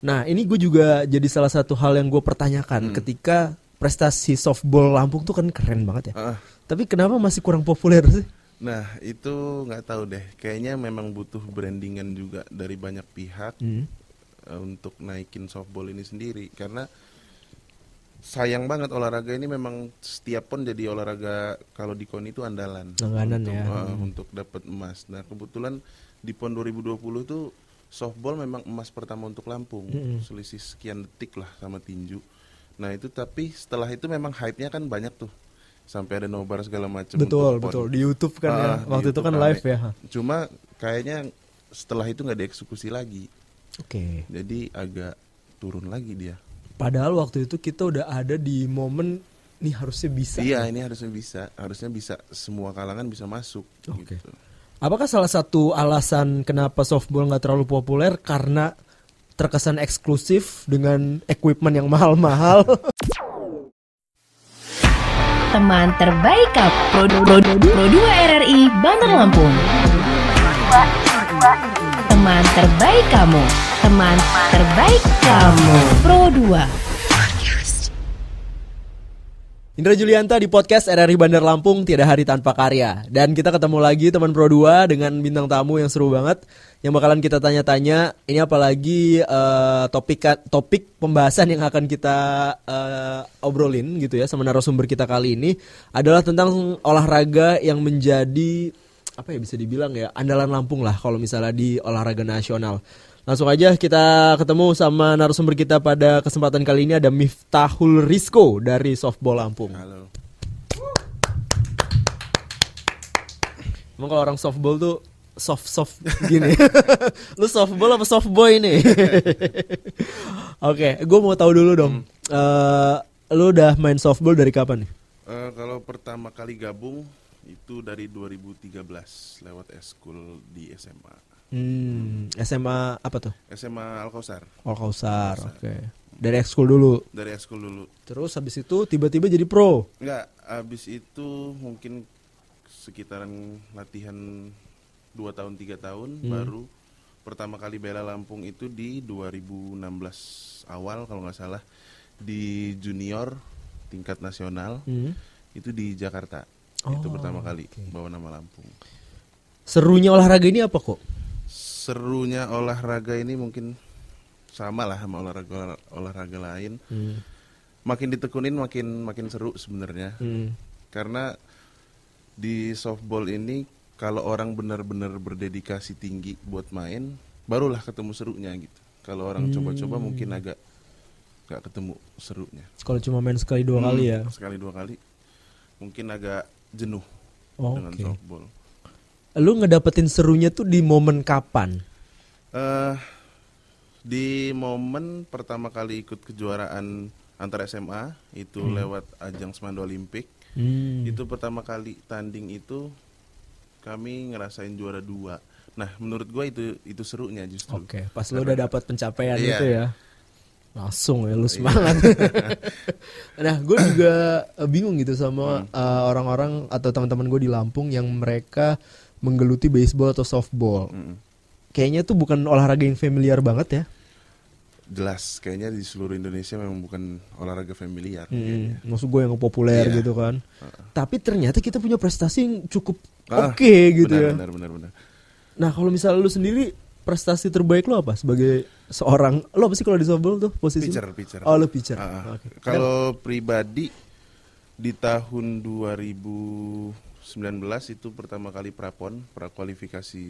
Nah ini gue juga jadi salah satu hal yang gue pertanyakan ketika prestasi softball Lampung tuh kan keren banget ya. Tapi kenapa masih kurang populer sih? Nah itu nggak tahu deh, kayaknya memang butuh brandingan juga dari banyak pihak untuk naikin softball ini sendiri. Karena sayang banget olahraga ini memang setiap pon jadi olahraga kalau di KONI itu andalan Langganan untuk, ya. Untuk dapat emas. Nah kebetulan di pon 2020 tuh softball memang emas pertama untuk Lampung, selisih sekian detik lah sama tinju. Nah itu tapi setelah itu memang hype-nya kan banyak tuh, sampai ada nobar segala macam. Betul di YouTube kan ya. Waktu itu kan live ya. Cuma kayaknya setelah itu nggak dieksekusi lagi. Oke. Jadi agak turun lagi dia. Padahal waktu itu kita udah ada di momen nih harusnya bisa. Iya ini harusnya bisa semua kalangan bisa masuk. Oke. Gitu. Apakah salah satu alasan kenapa softball nggak terlalu populer karena terkesan eksklusif dengan equipment yang mahal-mahal? Teman terbaik Pro 2 RRI Bandar Lampung. Teman terbaik kamu. Teman terbaik kamu. Pro 2. Indra Julianta di podcast RRI Bandar Lampung, tiada hari tanpa karya. Dan kita ketemu lagi teman Pro 2 dengan bintang tamu yang seru banget, yang bakalan kita tanya-tanya. Ini apalagi topik pembahasan yang akan kita obrolin gitu ya sama narasumber kita kali ini adalah tentang olahraga yang menjadi apa ya bisa dibilang ya andalan Lampung lah kalau misalnya di olahraga nasional. Langsung aja kita ketemu sama narasumber kita pada kesempatan kali ini, ada Miftahul Rizko dari Softball Lampung. Halo. Emang kalau orang softball tuh soft gini. Lu softball apa softboy nih? Oke, gue mau tahu dulu dong. Lu udah main softball dari kapan nih? Kalau pertama kali gabung itu dari 2013 lewat eskul di SMA. SMA apa tuh? SMA Al-Kausar. Al-Kausar, oke. Dari ekskul dulu. Dari ekskul dulu. Terus habis itu tiba-tiba jadi pro. Enggak, habis itu mungkin sekitaran latihan 2 tahun 3 tahun baru pertama kali bela Lampung itu di 2016 awal kalau nggak salah di junior tingkat nasional itu di Jakarta. Itu pertama kali bawa nama Lampung. Serunya olahraga ini apa kok? Serunya olahraga ini mungkin sama lah sama olahraga lain. Makin ditekunin makin seru sebenarnya. Karena di softball ini kalau orang benar-benar berdedikasi tinggi buat main, barulah ketemu serunya gitu. Kalau orang coba-coba mungkin agak gak ketemu serunya. Kalau cuma main sekali dua kali ya? Sekali dua kali mungkin agak jenuh dengan Oke. softball. Lu ngedapetin serunya tuh di momen kapan? Di momen pertama kali ikut kejuaraan antar SMA itu lewat ajang Semando Olimpik. Itu pertama kali tanding itu kami ngerasain juara 2. Nah menurut gue itu serunya justru. Oke, pas lu udah dapat pencapaian Iya. itu ya, langsung ya lu semangat. Nah, gue juga bingung gitu sama orang-orang atau teman-teman gue di Lampung yang mereka menggeluti baseball atau softball. Kayaknya tuh bukan olahraga yang familiar banget ya. Jelas, kayaknya di seluruh Indonesia memang bukan olahraga familiar. Maksud gue yang populer Iya. gitu kan. Tapi ternyata kita punya prestasi yang cukup Ah, oke gitu ya. Benar. Nah kalau misalnya lu sendiri, prestasi terbaik lu apa sebagai seorang, lu apa sih kalau di softball tuh posisi? Pitcher. Oh lu pitcher. Oke. Kalau pribadi di tahun 2019 itu pertama kali prakualifikasi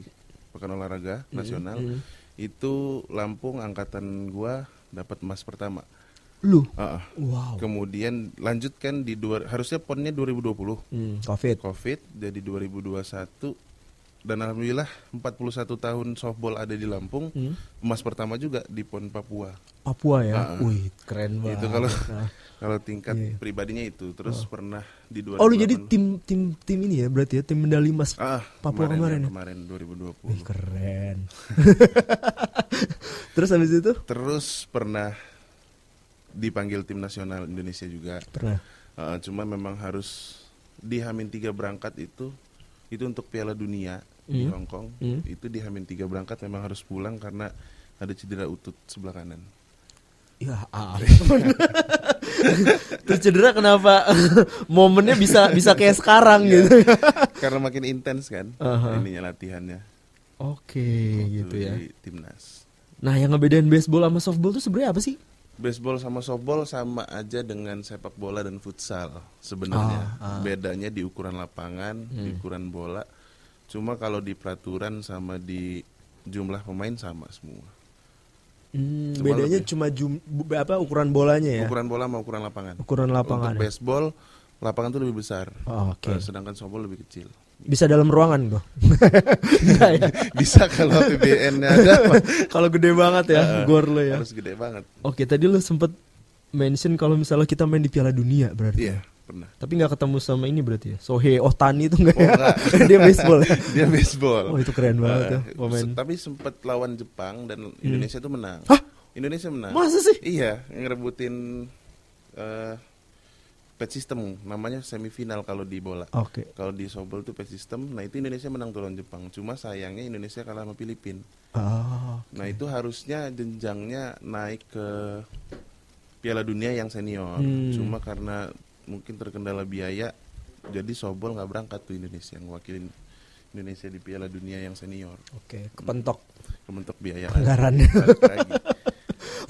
Pekan Olahraga Nasional. Itu Lampung angkatan gua dapat emas pertama. Lu? Ah. Wow. Kemudian lanjutkan di harusnya ponnya 2020. Covid jadi 2021 dan alhamdulillah 41 tahun softball ada di Lampung. Emas pertama juga di PON Papua. Papua ya. Wih, keren banget. Itu kalau tingkat pribadinya itu. Terus pernah di 2008. Oh, lu jadi tim ini ya berarti ya, tim medali emas Papua kemarin ya? Kemarin 2020. Wih, keren. Terus habis itu? Terus pernah dipanggil tim nasional Indonesia juga. Pernah. Cuma memang harus di H-3 berangkat itu untuk Piala Dunia di Hong Kong. Itu di H-3 berangkat memang harus pulang karena ada cedera utut sebelah kanan. Ya ampun. Terus cedera kenapa momennya bisa kayak sekarang gitu? Karena makin intens kan ininya latihannya. Oke, gitu ya. Di timnas. Nah, yang ngebedain baseball sama softball tuh sebenarnya apa sih? Baseball sama softball sama aja dengan sepak bola dan futsal sebenarnya. Bedanya di ukuran lapangan, di ukuran bola. Cuma kalau di peraturan sama di jumlah pemain sama semua. Bedanya cuma ukuran bolanya ya? Ukuran bola sama ukuran lapangan. Ukuran lapangan. Untuk baseball, lapangan tuh lebih besar. Oke. Sedangkan softball lebih kecil. Bisa dalam ruangan kok? Ya? Bisa kalau PBN-nya ada. Kalau gede banget ya, gor lo ya. Harus gede banget. Oke, tadi lo sempet mention kalau misalnya kita main di Piala Dunia berarti. Iya, pernah. Tapi nggak ketemu sama ini berarti ya? Shohei Ohtani itu nggak ya? Enggak. Dia baseball ya? Dia baseball. Oh, itu keren banget ya pemain. Tapi sempat lawan Jepang dan Indonesia tuh menang. Hah? Indonesia menang. Masa sih? Iya, ngerebutin patch system, namanya semifinal kalau di bola. Oke. Kalau di softball tuh patch system. Nah itu Indonesia menang tuh lawan Jepang. Cuma sayangnya Indonesia kalah sama Filipina. Okay. Nah itu harusnya jenjangnya naik ke Piala Dunia yang senior. Cuma karena mungkin terkendala biaya, jadi softball nggak berangkat tuh Indonesia ngewakilin Indonesia di Piala Dunia yang senior. Oke, kepentok biaya anggarannya. lagi.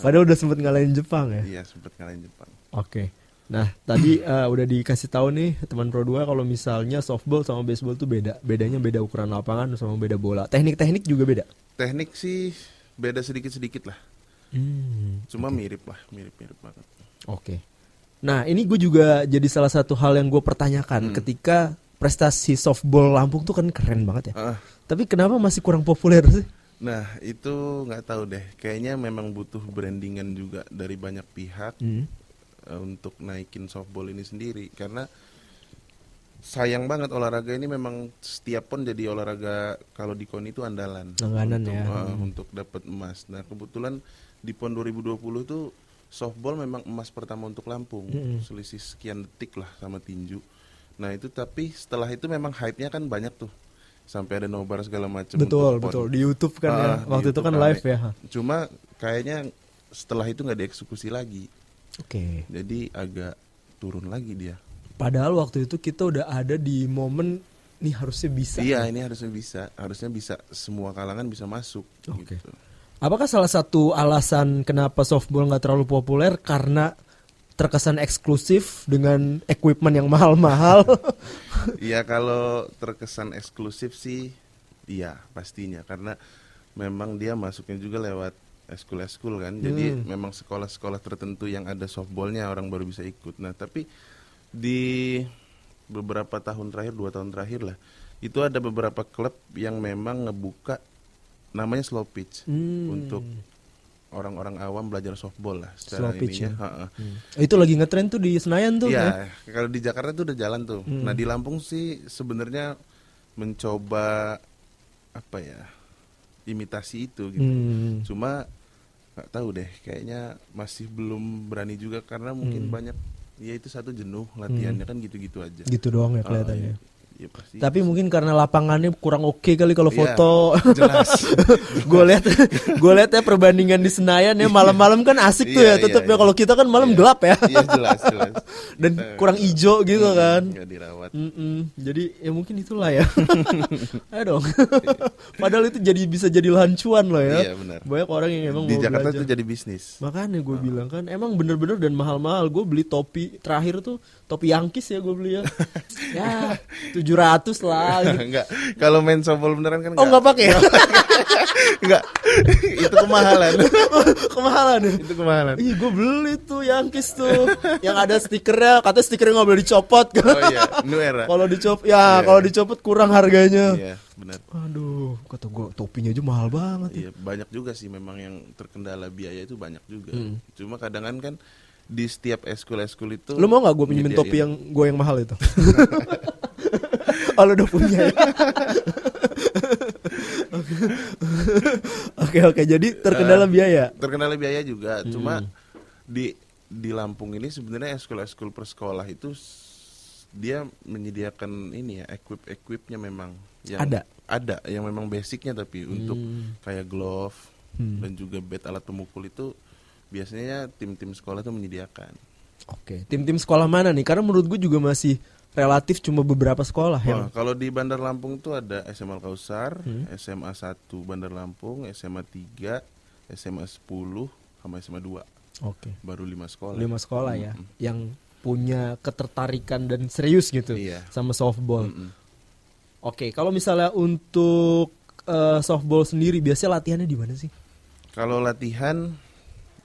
Padahal udah sempet ngalahin Jepang ya? Iya, sempet ngalahin Jepang. Oke. Nah, tadi udah dikasih tahu nih teman Pro 2 kalau misalnya softball sama baseball tuh beda. Bedanya beda ukuran lapangan sama beda bola. Teknik-teknik juga beda. Teknik sih beda sedikit-sedikit lah. Cuma mirip banget. Oke. Nah, ini gue juga jadi salah satu hal yang gue pertanyakan ketika prestasi softball Lampung tuh kan keren banget ya. Tapi kenapa masih kurang populer sih? Nah, itu nggak tahu deh. Kayaknya memang butuh brandingan juga dari banyak pihak. Untuk naikin softball ini sendiri, karena sayang banget olahraga ini memang setiap pon jadi olahraga kalau di KONI itu andalan untuk dapat emas. Nah kebetulan di pon 2020 tuh softball memang emas pertama untuk Lampung, selisih sekian detik lah sama tinju. Nah itu tapi setelah itu memang hype-nya kan banyak tuh, sampai ada nobar segala macam. Betul di YouTube kan ya, waktu itu kan live ya. Cuma kayaknya setelah itu nggak dieksekusi lagi. Oke. Jadi agak turun lagi dia. Padahal waktu itu kita udah ada di momen nih harusnya bisa. Iya, ini harusnya bisa semua kalangan bisa masuk. Oke. Gitu. Apakah salah satu alasan kenapa softball nggak terlalu populer karena terkesan eksklusif dengan equipment yang mahal-mahal? Iya, kalau terkesan eksklusif sih, iya pastinya karena memang dia masuknya juga lewat eskul kan, jadi memang sekolah-sekolah tertentu yang ada softballnya orang baru bisa ikut. Nah tapi di beberapa tahun terakhir, 2 tahun terakhir lah, itu ada beberapa klub yang memang ngebuka namanya slow pitch untuk orang-orang awam belajar softball lah secara slow pitch ininya. Itu lagi ngetren tuh di Senayan tuh. Iya, kalau di Jakarta tuh udah jalan tuh. Nah di Lampung sih sebenarnya mencoba apa ya, imitasi itu gitu. Cuma nggak tahu deh, kayaknya masih belum berani juga karena mungkin banyak ya itu satu jenuh latihannya kan gitu-gitu aja. Gitu doang ya kelihatannya. Ya, pasti. Tapi mungkin karena lapangannya kurang oke kali kalau foto. Jelas. Gue lihat ya perbandingan di Senayan ya malam-malam kan asik tuh ya tetep ya. Kalau kita kan malam gelap ya. Iya jelas. Dan kurang hijau gitu kan. Nggak dirawat. Jadi ya mungkin itulah ya. Ayo dong. Padahal itu bisa jadi lancuan loh ya. Iya benar. Banyak orang yang emang di mau Jakarta belajar. Itu jadi bisnis. Makanya gue bilang kan emang bener-bener dan mahal-mahal. Gue beli topi terakhir tuh topi Yankees ya gue beli ya. Ya 700 lah gitu. Enggak. Kalau main softball beneran kan enggak pakai. Enggak. Itu kemahalan. Kemahalan ya? Itu kemahalan. Ih, gue beli tuh Yankees tuh yang ada stikernya, katanya stikernya nggak boleh dicopot. Oh iya, New Era. Kalau dicopot, kalau dicopot kurang harganya. Iya, benar. Aduh, kata gue topinya aja mahal banget. Iya, banyak juga sih memang yang terkendala biaya itu banyak juga. Cuma kadang kan di setiap eskul itu. Lu mau nggak gue pinjemin topi yang gue yang mahal itu? Oh, lu udah punya ya? Oke, jadi terkendala biaya. Terkendala biaya juga, cuma di Lampung ini sebenarnya eskul per sekolah itu dia menyediakan ini ya, equipnya memang yang ada yang memang basicnya, tapi untuk kayak glove dan juga bat alat pemukul itu biasanya tim-tim sekolah tuh menyediakan. Oke, tim-tim sekolah mana nih? Karena menurut gue juga masih relatif cuma beberapa sekolah ya. Kalau di Bandar Lampung tuh ada SMA Al-Kausar, SMA 1 Bandar Lampung, SMA 3, SMA 10 sama SMA 2. Oke. Baru 5 sekolah. 5 sekolah ya yang punya ketertarikan dan serius gitu sama softball. Oke, kalau misalnya untuk softball sendiri biasanya latihannya di mana sih? Kalau latihan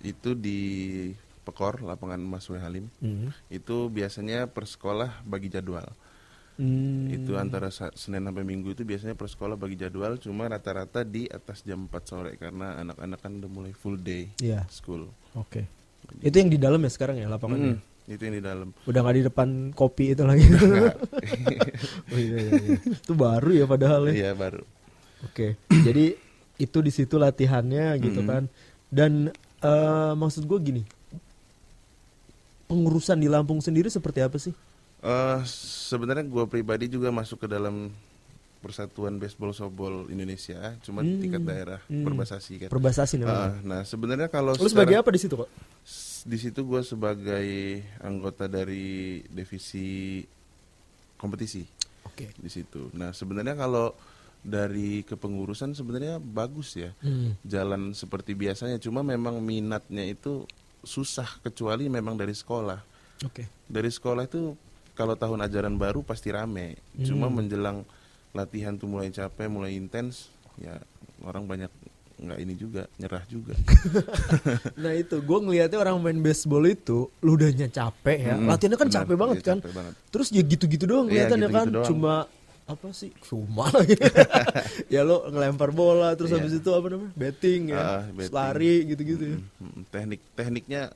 itu di Pekor, lapangan Mas Weh Halim. Itu biasanya per sekolah bagi jadwal. Itu antara Senin sampai Minggu itu biasanya per sekolah bagi jadwal, cuma rata-rata di atas jam 4 sore karena anak-anak kan udah mulai full day school. Oke. Itu yang di dalam ya sekarang ya lapangannya? Itu yang di dalam. Udah nggak di depan kopi itu lagi? Oh, iya. Itu baru ya padahal ya? Iya baru. Oke. Jadi itu di situ latihannya gitu kan? Dan maksud gue gini, pengurusan di Lampung sendiri seperti apa sih? Sebenarnya gue pribadi juga masuk ke dalam Persatuan Baseball Softball Indonesia, cuma tingkat daerah Perbasasi kan. Perbasasi namanya. Nah sebenarnya kalau lu sebagai apa di situ kok? Di situ gue sebagai anggota dari divisi kompetisi. Oke. Di situ. Nah sebenarnya kalau dari kepengurusan sebenarnya bagus ya, jalan seperti biasanya. Cuma memang minatnya itu susah kecuali memang dari sekolah. Oke. Dari sekolah itu kalau tahun ajaran baru pasti rame. Cuma menjelang latihan tuh mulai capek, mulai intens, ya orang banyak nggak ini juga, nyerah juga. Nah itu gue ngelihatnya orang main baseball itu lu udahnya capek ya, latihannya kan capek banget kan. Capek banget. Terus ya gitu-gitu doang kelihatannya kan, doang. Cuma apa sih, cuma lagi. Ya lo ngelempar bola terus habis itu apa namanya, batting ya, lari gitu-gitu ya. Tekniknya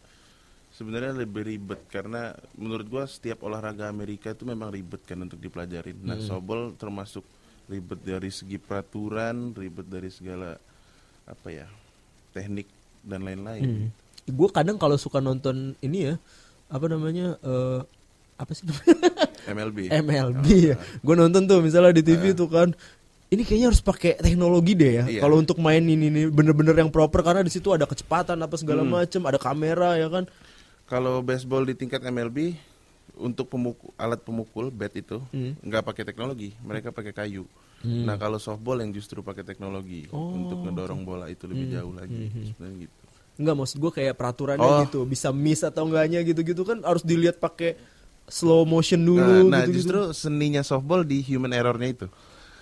sebenarnya lebih ribet karena menurut gua setiap olahraga Amerika itu memang ribet kan untuk dipelajarin. Nah softball termasuk ribet dari segi peraturan, ribet dari segala apa ya, teknik dan lain-lain. Gue kadang kalau suka nonton ini ya, apa namanya, apa sih namanya? MLB ya. Gue nonton tuh misalnya di TV tuh kan, ini kayaknya harus pakai teknologi deh ya. Kalau untuk main ini bener-bener yang proper karena di situ ada kecepatan apa segala macem, ada kamera ya kan. Kalau baseball di tingkat MLB untuk alat pemukul bat itu nggak pakai teknologi, mereka pakai kayu. Nah kalau softball yang justru pakai teknologi untuk ngedorong bola itu lebih jauh lagi sebenarnya gitu. Enggak, maksud gue kayak peraturannya gitu, bisa miss atau enggaknya gitu-gitu kan harus dilihat pakai slow motion dulu. Nah gitu-gitu. Justru seninya softball di human errornya itu.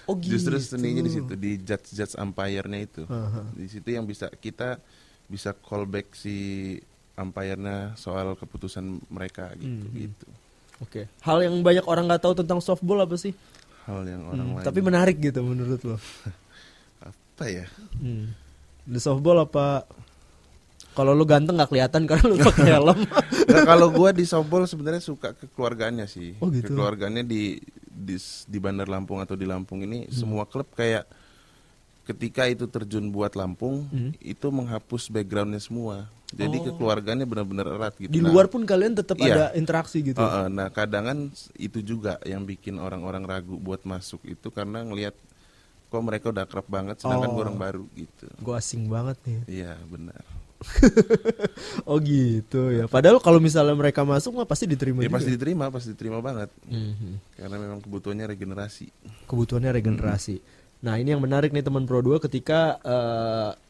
Oh gitu. Justru seninya di situ, di judge umpire-nya itu. Di situ yang kita bisa callback si umpire-nya soal keputusan mereka gitu. Oke. Hal yang banyak orang nggak tahu tentang softball apa sih? Hal yang orang lain. Tapi menarik gitu menurut lo. Apa ya? Di softball apa? Kalau lu ganteng nggak kelihatan karena lu pakai helm. Nah, kalau gua di softball sebenarnya suka kekeluargaannya sih. Oh, gitu. Kekeluargaannya di Bandar Lampung atau di Lampung ini semua klub kayak ketika itu terjun buat Lampung itu menghapus backgroundnya semua. Jadi kekeluargaannya benar-benar erat gitu. Di luar pun kalian tetap ada interaksi gitu. Nah kadang itu juga yang bikin orang-orang ragu buat masuk itu karena ngelihat kok mereka udah akrab banget sedangkan gue orang baru gitu. Gue asing banget nih. Iya benar. Oh gitu ya. Padahal kalau misalnya mereka masuk mah pasti diterima juga. Pasti diterima banget. Karena memang kebutuhannya regenerasi. Nah ini yang menarik nih teman Pro 2 ketika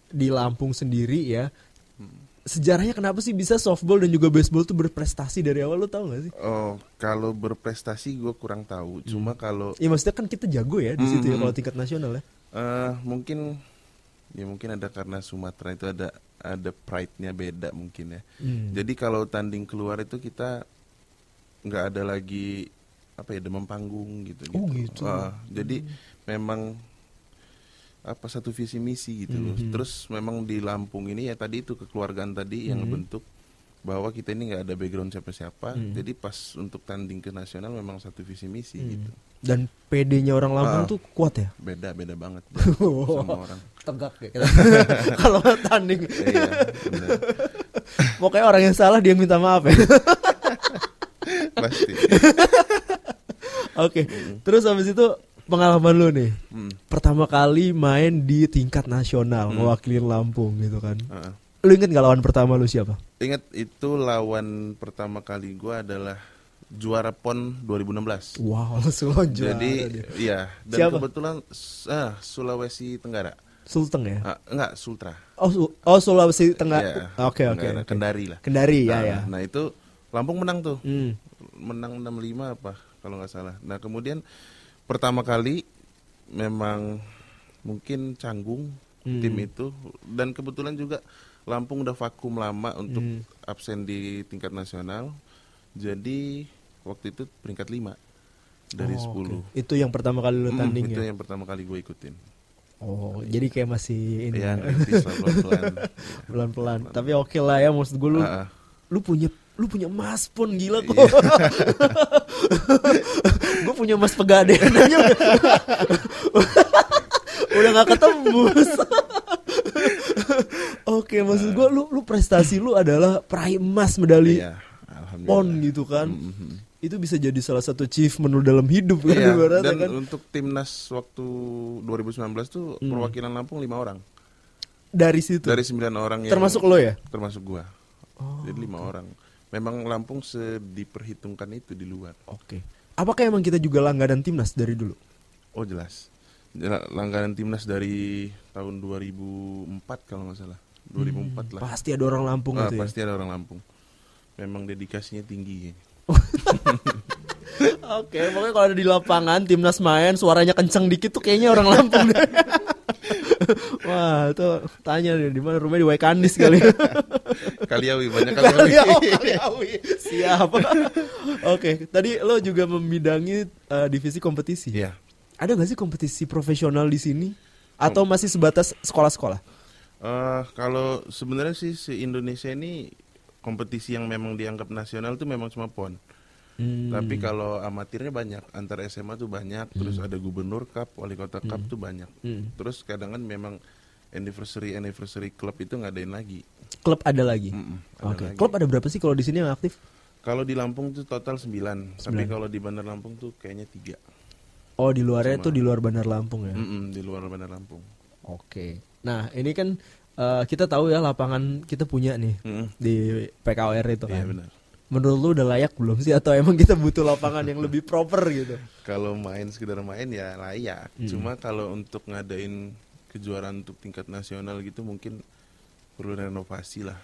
di Lampung sendiri ya. Sejarahnya kenapa sih bisa softball dan juga baseball tuh berprestasi dari awal, lo tau gak sih? Oh, kalau berprestasi gue kurang tahu. Cuma kalau ya maksudnya kan kita jago ya di situ ya kalau tingkat nasional ya. Mungkin ada karena Sumatera itu ada pride-nya beda mungkin ya. Jadi kalau tanding keluar itu kita nggak ada lagi apa ya, demam panggung gitu. Oh gitu. Jadi memang apa satu visi misi gitu loh. Terus memang di Lampung ini ya tadi itu kekeluargaan tadi yang ngebentuk bahwa kita ini nggak ada background siapa-siapa. Jadi pas untuk tanding ke nasional memang satu visi misi gitu. Dan PD-nya orang Lampung tuh kuat ya? Beda banget sama orang. Tegak ya kalau tanding. Iya, benar. Pokoknya orang yang salah dia minta maaf ya. Pasti. Oke. Terus habis itu pengalaman lu nih, pertama kali main di tingkat nasional mewakili Lampung gitu kan. Lu inget gak lawan pertama lu siapa? Ingat itu lawan pertama kali gue adalah juara PON 2016. Wow, langsung lo juara Jadi dia. iya, dan Siapa? kebetulan Sulawesi Tenggara. Sulteng ya? Enggak, Sultra. Oh Sulawesi Tengah. Iya, Oke. Kendari lah. Kendari ya. Nah, itu Lampung menang tuh. Hmm. Menang 6-5 apa kalau nggak salah. Nah, kemudian pertama kali memang mungkin canggung tim itu, dan kebetulan juga Lampung udah vakum lama untuk absen di tingkat nasional. Jadi waktu itu peringkat 5 dari 10. Oke. Itu yang pertama kali lu tanding Itu ya? yang pertama kali gue ikutin. Oh, jadi kayak masih ini Ya, ya. ngerintis lah pelan-pelan. Pelan-pelan. Tapi oke lah ya, maksud gue lu punya emas pun gila kok. Gue punya emas Pegadaian aja. Udah gak ketembus. Oke, maksud gue lu prestasi lu adalah peraih emas medali Iya, alhamdulillah. PON gitu kan. Itu bisa jadi salah satu achievement lu dalam hidup kan, Iya, ibaratnya dan kan. untuk timnas waktu 2019 tuh perwakilan Lampung 5 orang. Dari situ. Dari 9 orang yang Termasuk lo ya? Termasuk gua. Jadi 5 orang. Memang Lampung diperhitungkan itu di luar. Oke. Apakah emang kita juga langganan timnas dari dulu? Oh, jelas. Langganan timnas dari tahun 2004 kalau nggak salah. 2004 lah. Pasti ada orang Lampung itu ya. Pasti ada orang Lampung. Memang dedikasinya tinggi. Oke, pokoknya kalau ada di lapangan timnas main suaranya kenceng dikit tuh kayaknya orang Lampung deh. Wah, itu tanya nih di mana rumahnya di Waikandis kali. Kaliawi, banyak Kaliawi. Kaliawi. Siap. Oke, tadi lo juga membidangi divisi kompetisi. Iya. Ada gak sih kompetisi profesional di sini? Atau masih sebatas sekolah-sekolah? Kalau sebenarnya sih Indonesia ini kompetisi yang memang dianggap nasional tuh memang cuma PON. Tapi kalau amatirnya banyak, antar SMA tuh banyak, terus ada Gubernur Cup, Wali Kota Cup tuh banyak. Terus kadang kan memang anniversary klub itu ngadain lagi. Klub ada lagi. Ada Oke. lagi. Klub ada berapa sih kalau di sini yang aktif? Kalau di Lampung tuh total 9, tapi kalau di Bandar Lampung tuh kayaknya 3. Oh, di luarnya tuh di luar Bandar Lampung ya. Di luar Bandar Lampung. Oke. Nah, ini kan kita tahu ya lapangan kita punya nih di PKOR itu kan. Iya, benar. Menurut lu udah layak belum sih, atau emang kita butuh lapangan yang lebih proper gitu? Kalau sekedar main ya layak. Cuma kalau untuk ngadain kejuaraan untuk tingkat nasional gitu mungkin perlu renovasi lah.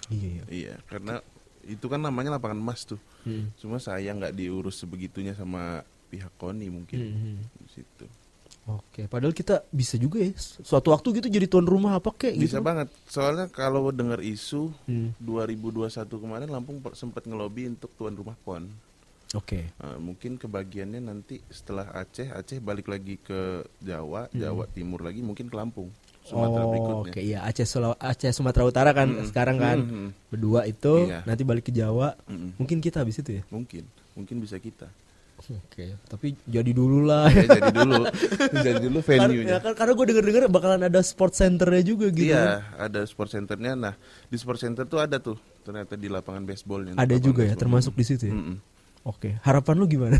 Iya, karena itu kan namanya lapangan emas tuh. Cuma sayang nggak diurus sebegitunya sama pihak KONI mungkin. Di situ. Oke, padahal kita bisa juga ya suatu waktu gitu jadi tuan rumah apa kek gitu. Bisa banget. Soalnya kalau dengar isu 2021 kemarin Lampung sempat ngelobi untuk tuan rumah PON. Oke. Mungkin kebagiannya nanti setelah Aceh balik lagi ke Jawa, Jawa Timur lagi, mungkin ke Lampung, Sumatera berikutnya. Oke, iya Aceh Sumatera Utara kan sekarang kan berdua itu, Iya. nanti balik ke Jawa. Mungkin kita habis itu ya. Mungkin bisa kita. Oke, tapi jadi dulu lah. Ya, jadi dulu venue-nya. Karena gue denger bakalan ada sport centernya juga gitu. Iya, ada sport centernya. Nah, di sport center tuh ada tuh ternyata di lapangan baseballnya. Ada juga ya, termasuk di situ ya. Oke, harapan lu gimana?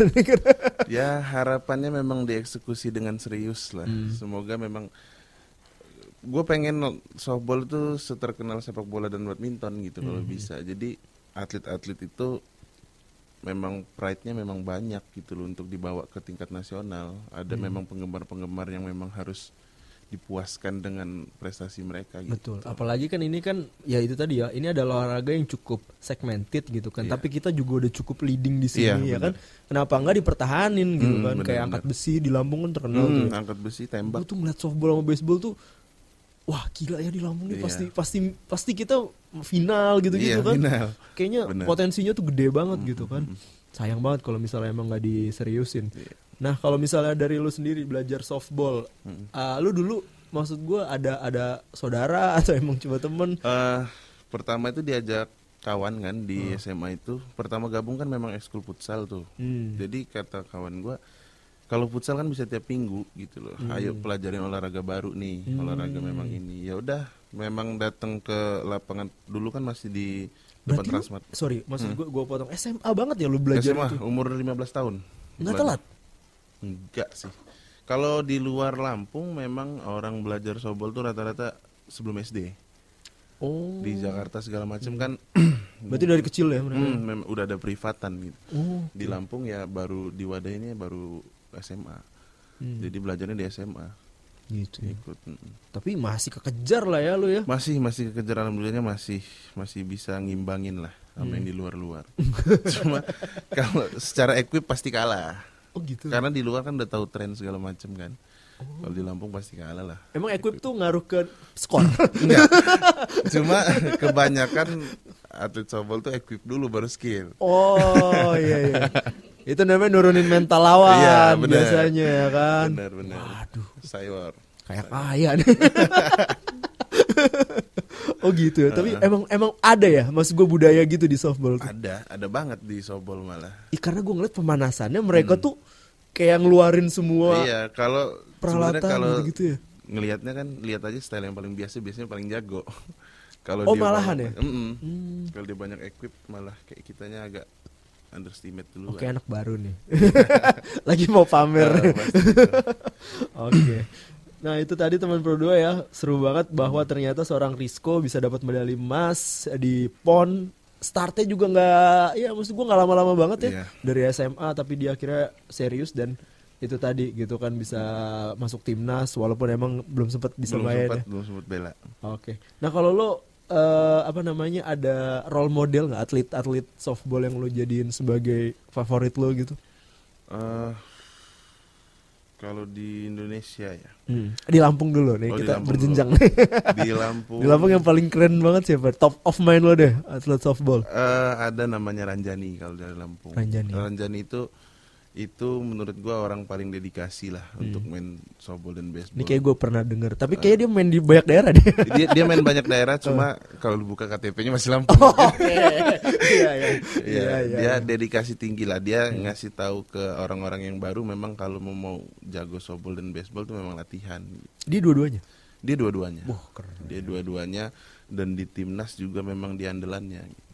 Ya, harapannya memang dieksekusi dengan serius lah. Semoga memang, gue pengen softball tuh seterkenal sepak bola dan badminton gitu kalau bisa. Jadi atlet-atlet itu memang pride-nya memang banyak gitu loh untuk dibawa ke tingkat nasional. Ada memang penggemar-penggemar yang memang harus dipuaskan dengan prestasi mereka gitu. Betul. Apalagi kan ini kan ya itu tadi ya, ini adalah olahraga yang cukup segmented gitu kan. Iya. Tapi kita juga udah cukup leading di sini Iya, ya kan. Kenapa enggak dipertahanin gitu kan? bener, Kayak angkat besi di Lampung kan terkenal tuh. Ya. Angkat besi, tembak. Gue tuh ngeliat softball sama baseball tuh, wah gila ya di Lampung nih, Iya. pasti kita final gitu-gitu Iya, kan. final. Kayaknya Bener. potensinya tuh gede banget gitu kan. Sayang banget kalau misalnya emang nggak diseriusin. Iya. Nah kalau misalnya dari lu sendiri belajar softball, lu dulu maksud gue ada saudara atau emang cuma temen? Pertama itu diajak kawan kan di SMA itu. Pertama gabung kan memang ekskul futsal tuh. Jadi kata kawan gua, kalau futsal kan bisa tiap minggu gitu loh. Ayo pelajarin olahraga baru nih, olahraga memang ini. Ya udah, memang datang ke lapangan dulu kan masih di depan Berarti Transmart. maksud gue potong SMA banget ya lu belajar SMA itu? umur 15 tahun. Nggak Belajar. telat? Enggak sih. Kalau di luar Lampung memang orang belajar softball tuh rata-rata sebelum SD. Oh. Di Jakarta segala macam kan. Berarti dari kecil ya mereka? Udah ada privatan gitu. Oh, Di Lampung ya baru di Wadah ini baru SMA. Jadi belajarnya di SMA. Gitu. Ya. Ikut. Tapi masih kekejar lah ya lu ya. Masih kekejar, alhamdulillahnya masih bisa ngimbangin lah sama yang di luar. Cuma kalau secara equip pasti kalah. Oh gitu. Karena di luar kan udah tahu tren segala macam kan. Kalau di Lampung pasti kalah lah. Emang equip tuh ngaruh ke skor? Enggak. Cuma kebanyakan atlet softball tuh equip dulu baru skill. Oh iya. Itu namanya nurunin mental lawan Iya, bener. biasanya ya kan. Benar. Waduh, Sayor. kayak kaya nih. Oh gitu ya. Tapi emang ada ya, maksud gue budaya gitu di softball tuh. Ada banget di softball malah. Karena gue ngeliat pemanasannya mereka tuh kayak ngeluarin semua Iya, kalau peralatan sebenarnya kalau gitu ya. ngelihatnya kan lihat aja style yang paling biasanya paling jago. Kalau Oh, dia malahan banyak, ya? Kalau dia banyak equip malah kayak kitanya agak underestimate dulu. Oke, anak baru nih. Lagi mau pamer. Oke. Nah, itu tadi teman Pro 2 ya. Seru banget bahwa ternyata seorang Rizko bisa dapat medali emas di PON. Startnya juga nggak, ya maksud gue nggak lama-lama banget ya. Iya. Dari SMA, tapi dia akhirnya serius dan itu tadi gitu kan bisa masuk timnas walaupun emang belum sempat bisa main ya. Belum sempat bela. Oke. Nah, kalau lo ada role model nggak atlet softball yang lo jadiin sebagai favorit lo gitu? Kalau di Indonesia ya. Di Lampung dulu nih, Oh, di kita Lampung berjenjang. Di Lampung. Di Lampung yang paling keren banget siapa? Top of mind lo deh atlet softball. Ada namanya Ranjani kalau dari Lampung. Ranjani. Itu menurut gua orang paling dedikasi lah untuk main softball dan baseball. Ini kayak gue pernah denger, tapi kayaknya dia main di banyak daerah deh. Dia main banyak daerah, cuma kalau buka KTP-nya masih Lampung. Iya, dia dedikasi tinggi lah. Dia ngasih tahu ke orang-orang yang baru memang kalau mau jago softball dan baseball tuh memang latihan. Dia dua-duanya. Wah, keren. Dia dua-duanya dan di timnas juga memang dia andalannya.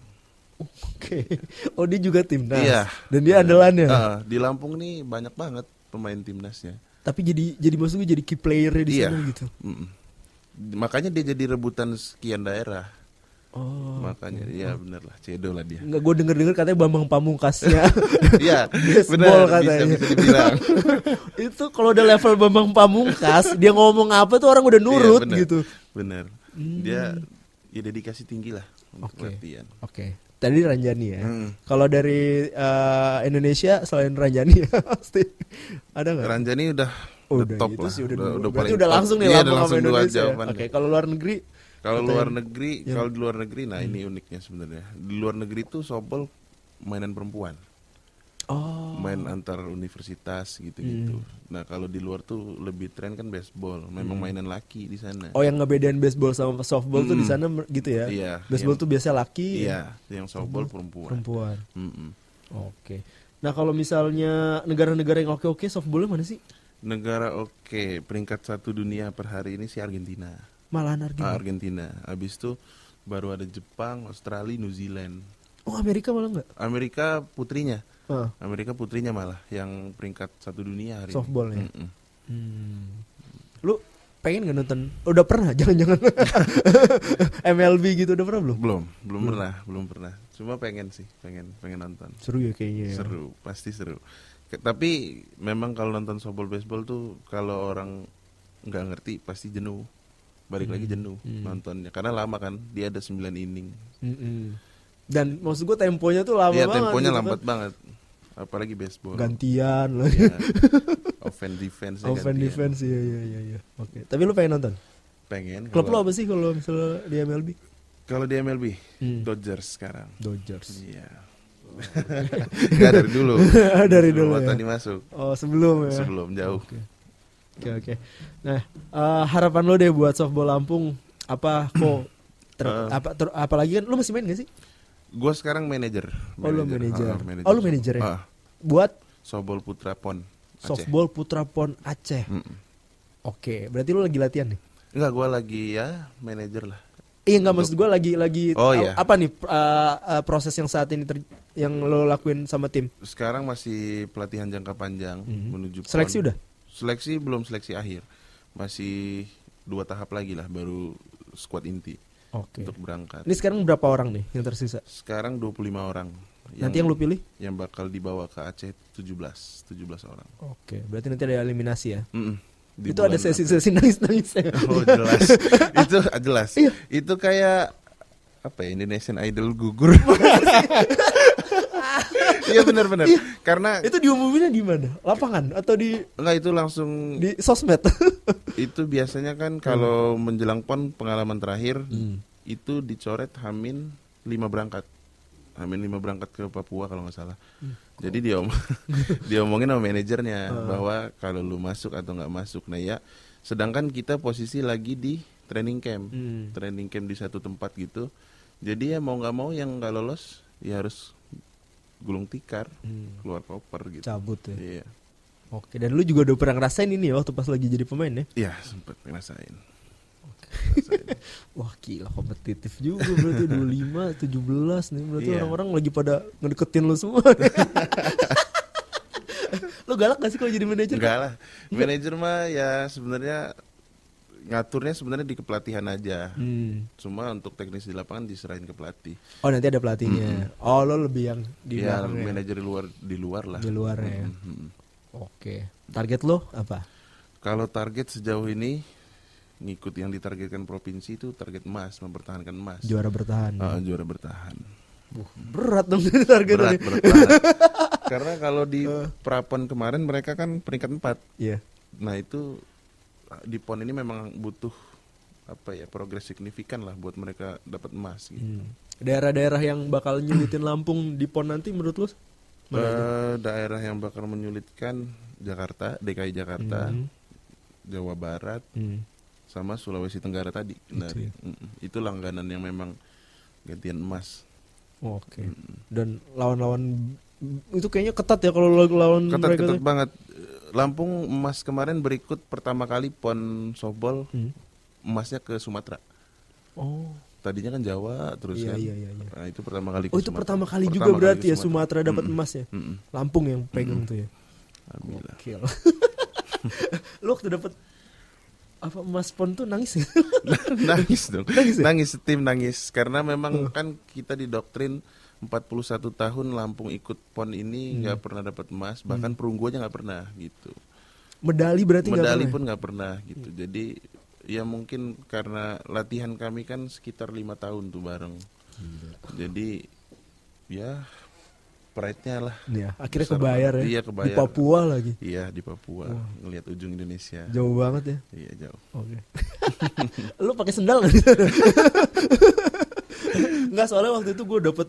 Oke. Oh, dia juga timnas. Iya. Dan dia andalannya. Di Lampung nih banyak banget pemain timnasnya. Tapi jadi maksudnya jadi key player-nya di sana gitu. Makanya dia jadi rebutan sekian daerah. Oh. Makanya ya bener lah, cedo lah dia. Enggak, gue denger katanya Bambang Pamungkasnya. Iya, baseball bener, katanya. bisa dibilang. Itu kalau udah level Bambang Pamungkas, dia ngomong apa tuh orang udah nurut Iya, bener, gitu. Bener. Dia ya dedikasi tinggi lah untuk latihan. Oke. Tadi Ranjani ya. Kalau dari Indonesia selain Ranjani pasti ada nggak? Ranjani udah top itu lah. sih udah Berarti berarti udah langsung nih Iya, Lampung udah sama langsung dua Indonesia. jawaban. Oke, kalau luar negeri Kalau di luar negeri, nah ini uniknya sebenarnya. Di luar negeri tuh softball mainan perempuan. Oh. Main antar universitas gitu-gitu. Nah kalau di luar tuh lebih tren kan baseball. Memang mainan laki di sana. Oh, yang ngebedain baseball sama softball tuh di sana gitu ya? Iya. Baseball tuh biasa laki. Iya. Yang softball perempuan. Oke. Nah, kalau misalnya negara-negara yang oke-oke softballnya mana sih? Negara oke, peringkat 1 dunia per hari ini sih Argentina. Malahan Argentina. Argentina. Habis itu baru ada Jepang, Australia, New Zealand. Oh, Amerika malah enggak? Amerika putrinya. Amerika putrinya malah yang peringkat 1 dunia hari softballnya. ini. Lu pengen nggak nonton? Udah pernah? Jangan-jangan MLB gitu udah pernah belum? Belum pernah. Cuma pengen sih, pengen nonton. Seru ya kayaknya. Ya. Seru, pasti seru. Tapi memang kalau nonton softball baseball tuh kalau orang nggak ngerti pasti jenuh. Balik lagi jenuh nontonnya karena lama kan, dia ada 9 inning. Dan maksud gue temponya tuh lama banget. Iya, temponya gitu lambat kan. banget. Apalagi baseball. Gantian loh. Ya. Offense defense. Offense defense iya. Oke. Tapi lu pengen nonton? Pengen. Klub lo apa sih kalau misalnya di MLB? Kalau di MLB, Dodgers sekarang. Dodgers. Iya. Nggak dari dulu. Dari dulu ya. Tadi masuk. Oh, sebelum ya. Sebelum jauh. Oke. Nah, harapan lo deh buat softball Lampung apa kok? Apalagi kan lu masih main gak sih? Gue sekarang manajer. Oh, lu manajer. Oh, lu manajer ya? Buat Softball Putra Pon Aceh. Softball Putra Pon Aceh. Oke, berarti lu lagi latihan nih? Enggak, gue lagi ya manajer lah. Iya, enggak, maksud gue lagi iya. Apa nih proses yang saat ini yang lo lakuin sama tim? Sekarang masih pelatihan jangka panjang menuju seleksi udah? Seleksi belum, seleksi akhir. Masih 2 tahap lagi lah baru squad inti. Oke. untuk berangkat. Ini sekarang berapa orang nih yang tersisa? Sekarang 25 orang. Nanti yang lu pilih? Yang bakal dibawa ke Aceh 17 orang. Oke, berarti nanti ada eliminasi ya. Di Itu ada bulan sesi-sesi nangis-nangis ya. Oh jelas. Itu jelas. Iya. Itu kayak apa ya, Indonesian Idol gugur. Iya benar-benar. Iya. Karena Itu diumuminnya di mana? Lapangan atau di enggak, itu langsung di sosmed? itu biasanya kan kalau menjelang PON pengalaman terakhir itu dicoret Hamin 5 berangkat. Hamin 5 berangkat ke Papua kalau nggak salah. Jadi diomongin sama manajernya bahwa kalau lu masuk atau nggak masuk. Nah ya, sedangkan kita posisi lagi di training camp. Training camp di satu tempat gitu. Jadi ya mau nggak mau yang nggak lolos ya harus gulung tikar, keluar koper gitu. Cabut ya. Iya. Oke, dan lu juga udah pernah ngerasain ini ya waktu pas lagi jadi pemain ya? Iya, sempet ngerasain. Wah gila, kompetitif juga berarti 25, 17 nih. Berarti Iya. orang-orang lagi pada ngedeketin lu semua. Lu galak gak sih kalau jadi manajer? Enggak lah. Manajer mah ya sebenarnya ngaturnya sebenarnya di kepelatihan aja. Cuma untuk teknis di lapangan diserahin ke pelatih. Oh nanti ada pelatihnya. Oh lo lebih yang di Ya belakang ya? manajer di luar lah. Di luar ya. Oke. Target lo apa? Kalau target sejauh ini ngikut yang ditargetkan provinsi itu target emas, mempertahankan emas. Juara bertahan. Juara bertahan. Berat dong targetnya. Berat banget. Karena kalau di Prapon kemarin mereka kan peringkat 4. Iya. Nah itu di PON ini memang butuh apa ya, progres signifikan lah buat mereka dapat emas gitu. Daerah-daerah yang bakal nyulitin Lampung di PON nanti menurut lo? Daerah yang bakal menyulitkan Jakarta, DKI Jakarta, Jawa Barat, sama Sulawesi Tenggara tadi. Itu langganan yang memang gantian emas. Oke. Dan lawan-lawan itu kayaknya ketat ya kalau lawan mereka. Ketat banget. Lampung emas kemarin berikut pertama kali PON softball emasnya ke Sumatera. Oh. Tadinya kan Jawa terus kan. Iya. Nah, itu pertama kali ke Oh itu Sumatera. pertama kali juga berarti ya Sumatera dapat emas ya. Lampung yang pegang tuh ya. Alhamdulillah. Gokil. Lu waktu dapat apa emas PON tuh nangis ya? Nangis dong. Nangis ya? Nangis, tim nangis karena memang kan kita didoktrin 41 tahun Lampung ikut PON ini nggak pernah dapat emas, bahkan perunggu aja nggak pernah gitu. Medali berarti nggak Medali pernah? pun nggak pernah gitu. Jadi ya mungkin karena latihan kami kan sekitar 5 tahun tuh bareng. Jadi ya pride-nya lah. Ya, akhirnya Besar kebayar banget. ya. Iya, kebayar. Di Papua lagi. Iya di Papua, ngelihat ujung Indonesia. Jauh banget ya. Iya jauh. Oke. Lu pakai sendal nggak? Nggak, soalnya waktu itu gue dapet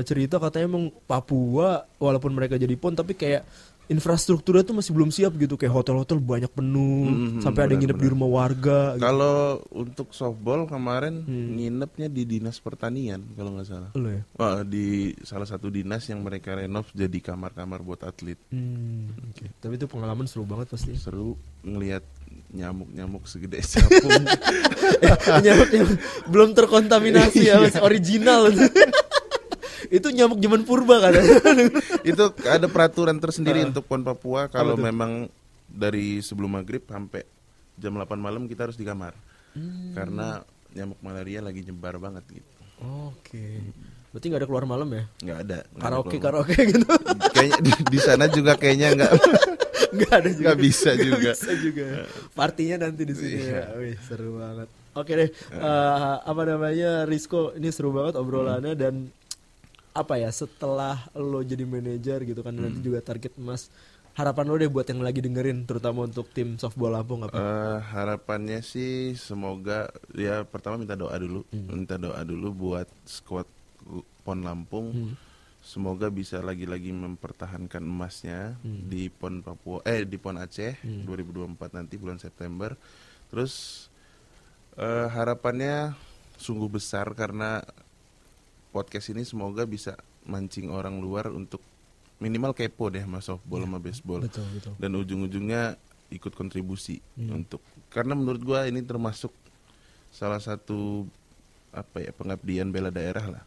cerita katanya emang Papua walaupun mereka jadi PON tapi kayak infrastrukturnya tuh masih belum siap gitu, kayak hotel-hotel banyak penuh, sampai ada yang nginep di rumah warga. Gitu. Kalau untuk softball kemarin nginepnya di dinas pertanian kalau nggak salah. Lo ya? Di salah satu dinas yang mereka renov jadi kamar-kamar buat atlet. Okay. Tapi itu pengalaman seru banget pasti. Seru ngelihat nyamuk-nyamuk segede sapung. Nyamuk yang belum terkontaminasi ya, masih original. Itu nyamuk zaman purba kan? Itu ada peraturan tersendiri untuk PON Papua kalau memang dari sebelum maghrib sampai jam 8 malam kita harus di kamar. Karena nyamuk malaria lagi nyebar banget gitu. Oke. Berarti nggak ada keluar malam ya? Nggak ada. Karaoke gitu? Kayaknya di sana juga kayaknya nggak ada juga. Nggak bisa juga. Bisa juga. Partinya nanti di sini ya. Wih, seru banget. Oke deh. Apa namanya, Rizko, ini seru banget obrolannya dan apa ya, setelah lo jadi manajer gitu kan nanti juga target emas, harapan lo deh buat yang lagi dengerin terutama untuk tim softball Lampung apa? Harapannya sih semoga ya pertama minta doa dulu buat squad PON Lampung. Semoga bisa lagi-lagi mempertahankan emasnya di PON Papua di PON Aceh 2024 nanti bulan September. Terus harapannya sungguh besar karena podcast ini semoga bisa mancing orang luar untuk minimal kepo deh sama softball sama baseball. Betul. Dan ujung-ujungnya ikut kontribusi untuk, karena menurut gua ini termasuk salah satu apa ya, pengabdian bela daerah lah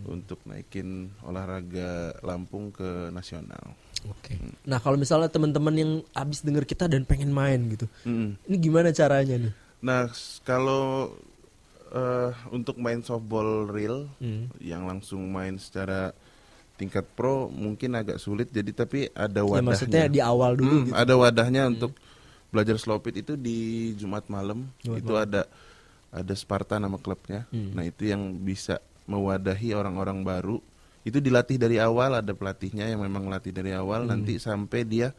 untuk naikin olahraga Lampung ke nasional. Oke. Nah kalau misalnya teman-teman yang abis denger kita dan pengen main gitu, ini gimana caranya nih? Nah kalau untuk main softball real yang langsung main secara tingkat pro mungkin agak sulit, jadi tapi ada Ya, wadahnya. maksudnya di awal dulu gitu. Ada wadahnya untuk belajar slow pitch itu di Jumat malam. Itu ada Sparta nama klubnya. Nah, itu yang bisa mewadahi orang-orang baru. Itu dilatih dari awal, ada pelatihnya yang memang latih dari awal nanti sampai dia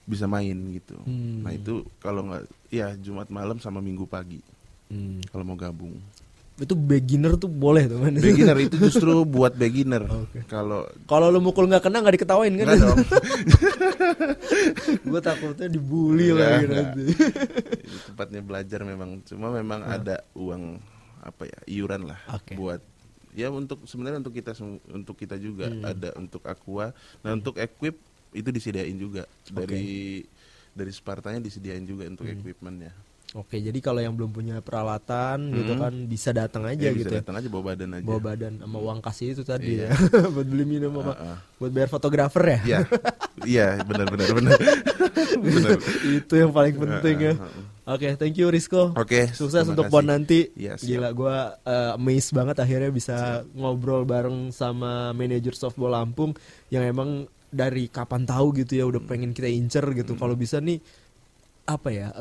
bisa main gitu. Nah, itu kalau nggak ya Jumat malam sama Minggu pagi. Kalau mau gabung. Itu beginner tuh boleh tuh man. Beginner itu justru buat beginner. Oke. Kalau lu mukul nggak kena nggak diketawain kan? enggak dong. Gue takutnya dibully Enggak, lagi enggak. nanti. Itu tempatnya belajar memang. Cuma memang ada uang iuran lah Oke. buat ya sebenarnya untuk kita juga ada untuk aqua. Nah, untuk equip itu disediain juga dari Spartanya disediain juga untuk equipmentnya. Oke, jadi kalau yang belum punya peralatan gitu kan bisa datang aja Bisa gitu ya. datang aja bawa badan aja. Bawa badan sama uang kasih itu tadi Iya. ya. Buat beli minum apa? Buat bayar fotografer ya. Iya. Iya, benar. Benar. Itu yang paling penting ya. Oke, thank you Rizko. Oke, Sukses terima untuk kasih. PON nanti. Iya, siap. Gila, gue amazed banget akhirnya bisa ngobrol bareng sama manajer softball Lampung yang emang dari kapan tahu gitu ya udah pengen kita incer gitu. Kalau bisa nih apa ya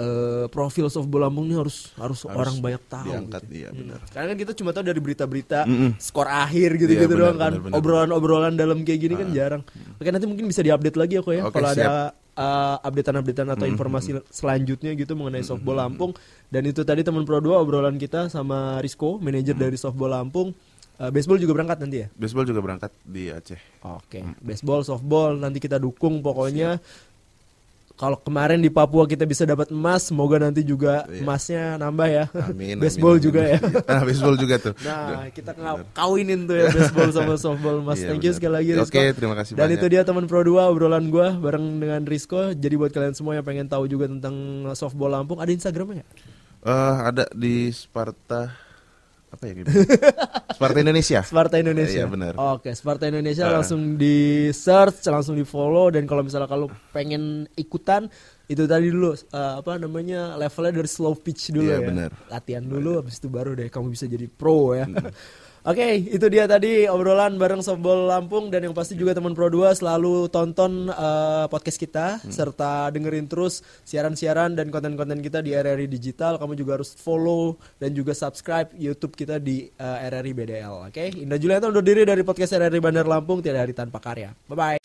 profil softball Lampung ini harus orang banyak tahu. Diangkat, gitu. iya benar. Karena kan kita cuma tahu dari berita-berita skor akhir gitu-gitu Iya, doang benar, kan. benar. Obrolan-obrolan dalam kayak gini kan jarang. Oke, nanti mungkin bisa diupdate lagi ya kok ya Oke, kalau siap. ada updatean atau informasi selanjutnya gitu mengenai softball Lampung. Dan itu tadi teman Pro 2 obrolan kita sama Rizko, manajer dari softball Lampung. Baseball juga berangkat nanti ya? Baseball juga berangkat di Aceh. Oke, baseball, softball nanti kita dukung pokoknya. Kalau kemarin di Papua kita bisa dapat emas, semoga nanti juga emasnya nambah ya. Amin. Baseball juga ya. Baseball juga tuh. Nah, kita kawinin tuh ya baseball sama softball Mas. Iya, Thank you benar. sekali lagi Rizko. Oke, terima kasih Dan banyak. itu dia teman Pro 2 obrolan gua bareng dengan Rizko. Jadi buat kalian semua yang pengen tahu juga tentang softball Lampung, ada Instagramnya nggak? Ada di Sparta apa ya gitu? Sparta Indonesia. Sparta Indonesia. Iya, benar. Oke, Sparta Indonesia langsung di search, langsung di follow, dan kalau misalnya kalau pengen ikutan itu tadi dulu levelnya dari slow pitch dulu Iya, ya. benar. Latihan dulu habis itu baru deh kamu bisa jadi pro ya. Oke, itu dia tadi obrolan bareng softball Lampung, dan yang pasti juga teman Pro 2 selalu tonton podcast kita serta dengerin terus siaran-siaran dan konten-konten kita di RRI Digital. Kamu juga harus follow dan juga subscribe YouTube kita di RRI BDL. Oke, Indra Julianto undur diri dari podcast RRI Bandar Lampung, tiada hari tanpa karya. Bye bye.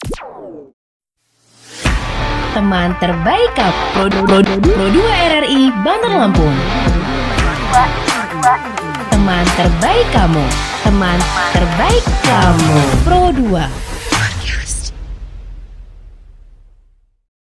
Teman terbaik Pro 2 RRI Bandar Lampung. Teman terbaik kamu. Teman terbaik kamu. Pro 2.